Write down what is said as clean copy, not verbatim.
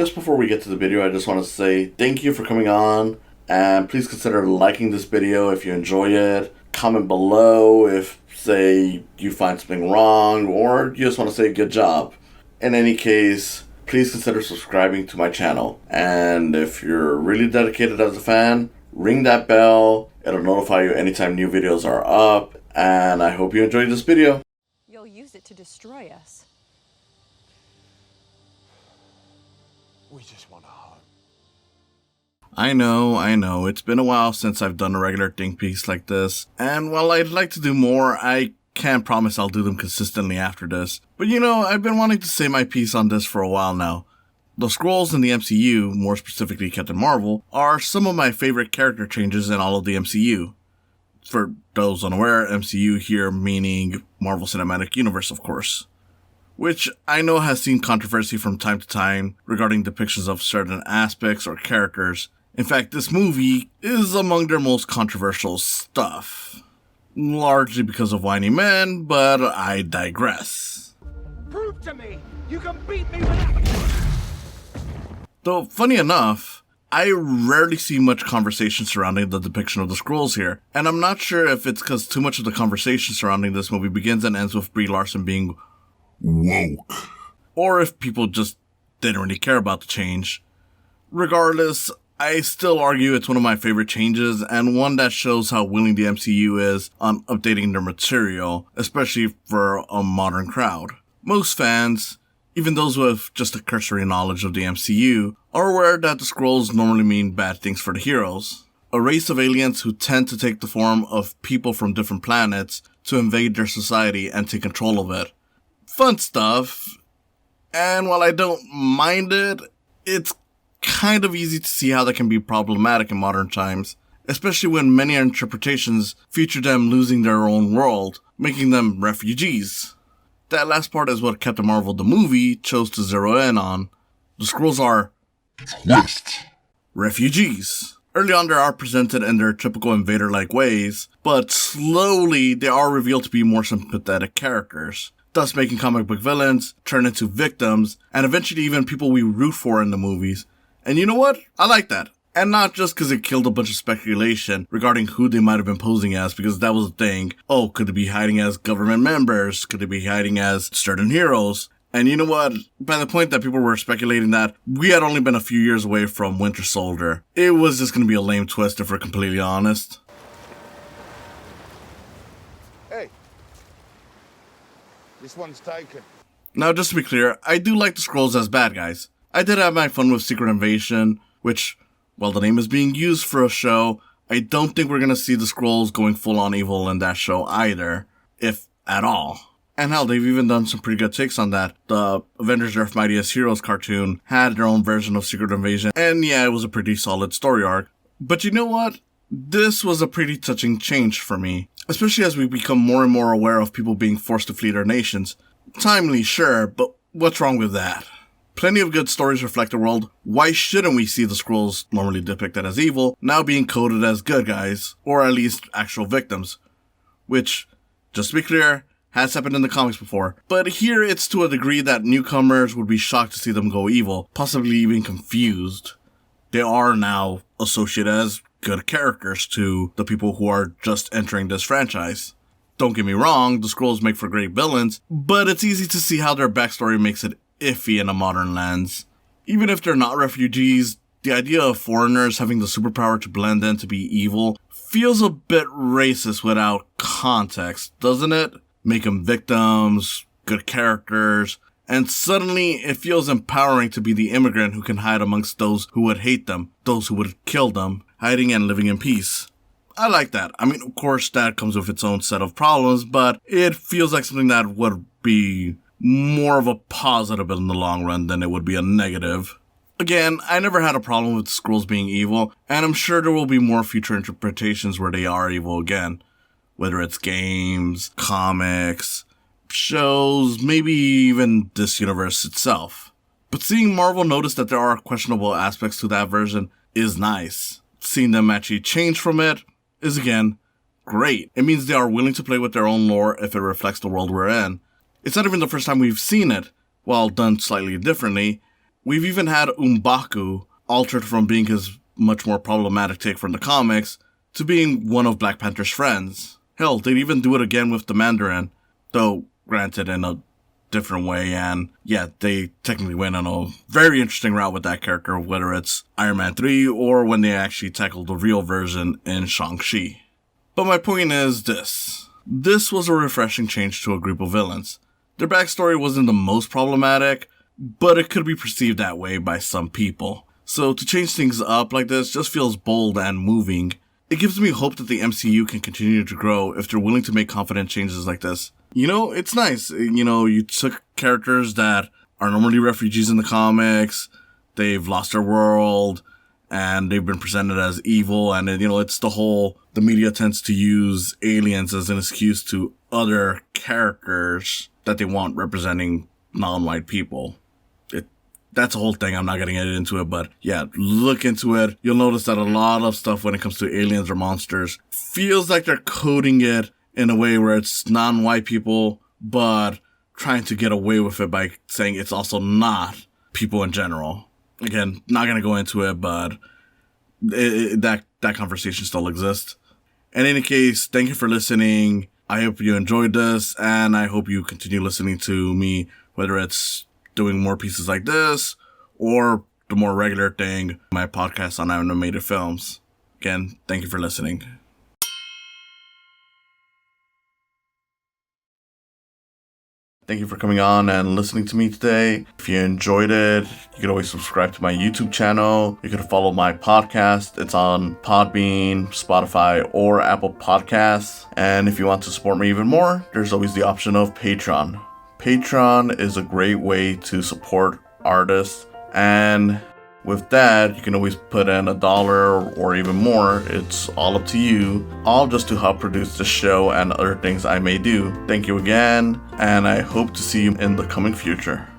Just before we get to the video, I just want to say thank you for coming on, and please consider liking this video if you enjoy it. Comment below if, say, you find something wrong, or you just want to say good job. In any case, please consider subscribing to my channel. And if you're really dedicated as a fan, ring that bell. It'll notify you anytime new videos are up. And I hope you enjoyed this video. You'll use it to destroy us. We just want a home. I know, it's been a while since I've done a regular think piece like this. And while I'd like to do more, I can't promise I'll do them consistently after this. But you know, I've been wanting to say my piece on this for a while now. The Skrulls in the MCU, more specifically Captain Marvel, are some of my favorite character changes in all of the MCU. For those unaware, MCU here meaning Marvel Cinematic Universe, of course. Which I know has seen controversy from time to time regarding depictions of certain aspects or characters. In fact, this movie is among their most controversial stuff. Largely because of whiny men, but I digress. Prove to me you can beat me without. Though, funny enough, I rarely see much conversation surrounding the depiction of the Skrulls here, and I'm not sure if it's because too much of the conversation surrounding this movie begins and ends with Brie Larson being woke, or if people just didn't really care about the change. Regardless, I still argue it's one of my favorite changes, and one that shows how willing the MCU is on updating their material, especially for a modern crowd. Most fans, even those with just a cursory knowledge of the MCU, are aware that the Skrulls normally mean bad things for the heroes. A race of aliens who tend to take the form of people from different planets to invade their society and take control of it. Fun stuff, and while I don't mind it, it's kind of easy to see how that can be problematic in modern times, especially when many interpretations feature them losing their own world, making them refugees. That last part is what Captain Marvel the movie chose to zero in on. The Skrulls are refugees. Early on they are presented in their typical invader-like ways, but slowly they are revealed to be more sympathetic characters, thus making comic book villains turn into victims, and eventually even people we root for in the movies. And you know what? I like that. And not just because it killed a bunch of speculation regarding who they might have been posing as, because that was the thing. Oh, could they be hiding as government members? Could they be hiding as certain heroes? And you know what? By the point that people were speculating that, we had only been a few years away from Winter Soldier. It was just going to be a lame twist if we're completely honest. Hey, this one's taken. Now, just to be clear, I do like the Skrulls as bad guys. I did have my fun with Secret Invasion, which, while the name is being used for a show, I don't think we're going to see the Skrulls going full-on evil in that show either, if at all. And hell, they've even done some pretty good takes on that. The Avengers Earth Mightiest Heroes cartoon had their own version of Secret Invasion, and yeah, it was a pretty solid story arc. But you know what? This was a pretty touching change for me, especially as we become more and more aware of people being forced to flee their nations. Timely, sure, but what's wrong with that? Plenty of good stories reflect the world. Why shouldn't we see the Skrulls, normally depicted as evil, now being coded as good guys, or at least actual victims? Which, just to be clear, has happened in the comics before. But here it's to a degree that newcomers would be shocked to see them go evil, possibly even confused. They are now associated as good characters to the people who are just entering this franchise. Don't get me wrong, the Skrulls make for great villains, but it's easy to see how their backstory makes it iffy in a modern lens. Even if they're not refugees, the idea of foreigners having the superpower to blend in to be evil feels a bit racist without context, doesn't it? Make them victims, good characters, and suddenly it feels empowering to be the immigrant who can hide amongst those who would hate them, those who would kill them, hiding and living in peace. I like that. I mean, of course, that comes with its own set of problems, but it feels like something that would be more of a positive in the long run than it would be a negative. Again, I never had a problem with the Skrulls being evil, and I'm sure there will be more future interpretations where they are evil again. Whether it's games, comics, shows, maybe even this universe itself. But seeing Marvel notice that there are questionable aspects to that version is nice. Seeing them actually change from it is, again, great. It means they are willing to play with their own lore if it reflects the world we're in. It's not even the first time we've seen it, while done slightly differently, We've even had M'Baku altered from being his much more problematic take from the comics to being one of Black Panther's friends. Hell, they'd even do it again with the Mandarin, though granted in a different way, and yeah, they technically went on a very interesting route with that character, whether it's Iron Man 3 or when they actually tackled the real version in Shang-Chi. But my point is this. This was a refreshing change to a group of villains. Their backstory wasn't the most problematic, but it could be perceived that way by some people. So to change things up like this just feels bold and moving. It gives me hope that the MCU can continue to grow if they're willing to make confident changes like this. You know, it's nice. You know, you took characters that are normally refugees in the comics, they've lost their world, and they've been presented as evil, and you know, it's the media tends to use aliens as an excuse to other characters that they want representing non-white people. That's a whole thing. I'm not going to get into it, but yeah, look into it. You'll notice that a lot of stuff when it comes to aliens or monsters feels like they're coding it in a way where it's non-white people, but trying to get away with it by saying it's also not people in general. Again, not going to go into it, but that conversation still exists. In any case, thank you for listening. I hope you enjoyed this, and I hope you continue listening to me, whether it's doing more pieces like this or the more regular thing, my podcast on animated films. Again, thank you for listening. Thank you for coming on and listening to me today. If you enjoyed it, you can always subscribe to my YouTube channel. You can follow my podcast. It's on Podbean, Spotify, or Apple Podcasts. And if you want to support me even more, there's always the option of Patreon. Patreon is a great way to support artists, and with that, you can always put in $1 or even more. It's all up to you, all just to help produce the show and other things I may do. Thank you again, and I hope to see you in the coming future.